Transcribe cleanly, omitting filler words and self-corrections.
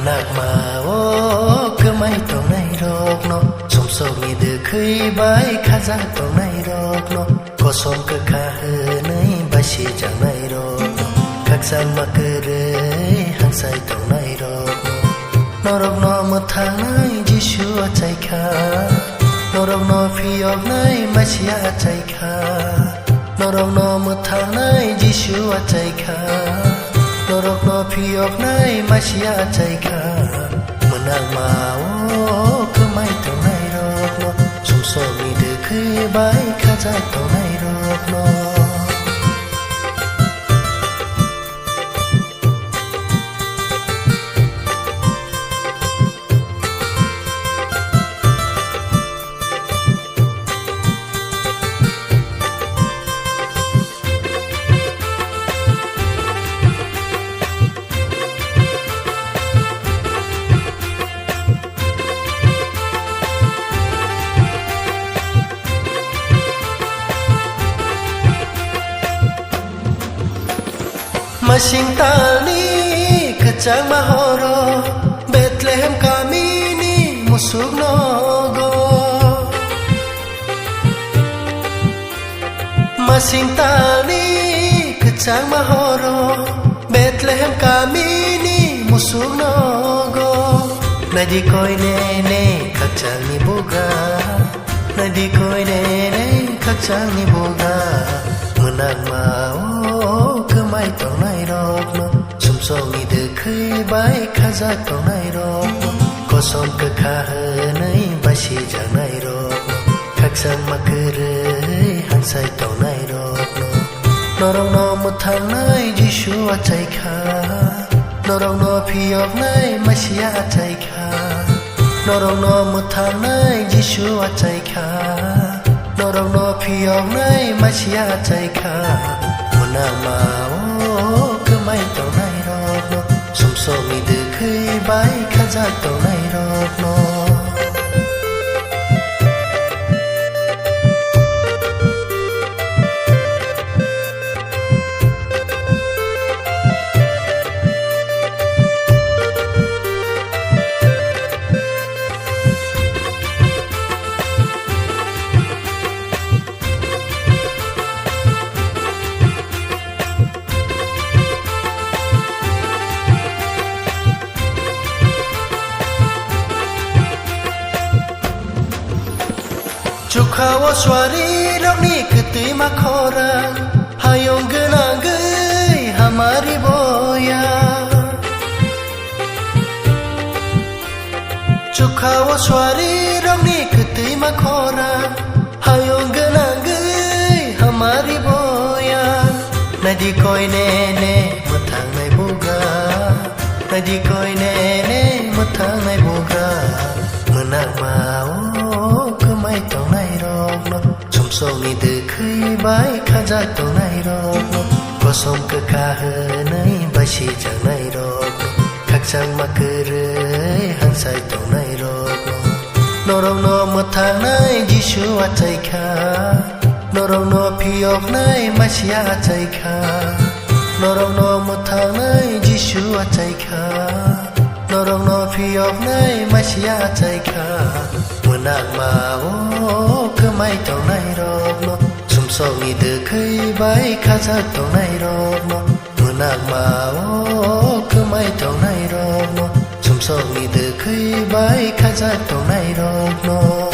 นักมาโอ้คือไม่ต้องในโรคเนาะสมสมีเดือเคยใบข้าจะต้องในโรคเนาะก็สมก็ข้าเฮในบาชีจากในโรคเนาะคักสังมาเกเรหันใส่ต้องในโรคเนาะนรกนอมือทางในจิชัวใจข้านรกนอพี่ออกในมาเชียใจข้านรกนอมือทางในจิชัวใจข้านรกนอพี่ออกในมาเชียใจข้าเมื่อนางมาโอ้คือไม่ต้องในโรคเนาะสมสมีเดือเคยใบข้าจะต้องในโรคเนาะมาชิงตาลีกะจังมาฮอรอเบตเลเฮมกามินีมุสุกโนโกมาชิงตาลีกะจังมาฮอรอเบตเลเฮมกามินีมุสุกโนโกนาดีคอยเนเนคักจังนิบุกานาดีคอยเนเนคักจังนิบุกาเมื่อนางมาโอ้คือไม่ต้องในโรคเนาะสมสมีเดือเคยใบข้าจะต้องในโรคเนาะก็สมก็ข้าเฮในบาชีจากในโรคเนาะคักสังมาเกเรหันใส่ต้องในโรคเนาะนรกนอมุทางในจิชัวใจข้านรกนอพี่ออกในมาเชียใจข้านรกนอมุทางในจิชัวใจข้านรกนอพี่ออกในมาเชียใจข้าเมื่อนางมาโอ้คือไม่ต้องในโรคเนาะสมสมีเดือเคยใบข้าจะต้องในโรคเนาะจุขาวสวารีรักนี้คือตีมาขอรังหายงกนาเกยหามาริโบยาจุขาวสวารีรักนี้คือตีมาขอรังหายงกนาเกยหามาริโบยานาดีคอยเนเนมาทางในบุกานาดีคอยเนเนมาทางในบุกาเมื่อนางมาโอ้คือไม่ต้องในโรคเนาะสมสมีเดือเคยใบข้าจะต้องในโรคเนาะก็สมก็ข้าเฮในบาชีจากในโรคเนาะคักจังมาเกเรหันใส่ต้องในโรคเนาะนรกนอมุทางในจิชัวใจข้านรกนอพี่ออกในมาเชียใจข้านรกนอมุทางในจิชัวใจข้านรกนอพี่ออกในมาเชียใจข้าเมื่อนางมาโอ้คือไม่ต้องในโรคเนาะสมสมีเดือเคยใบข้าจะต้องในโรคเนาะเมื่อนางมาโอ้คือไม่ต้องในโรคเนาะสมสมีเดือเคยใบข้าจะต้องในโรคเนาะ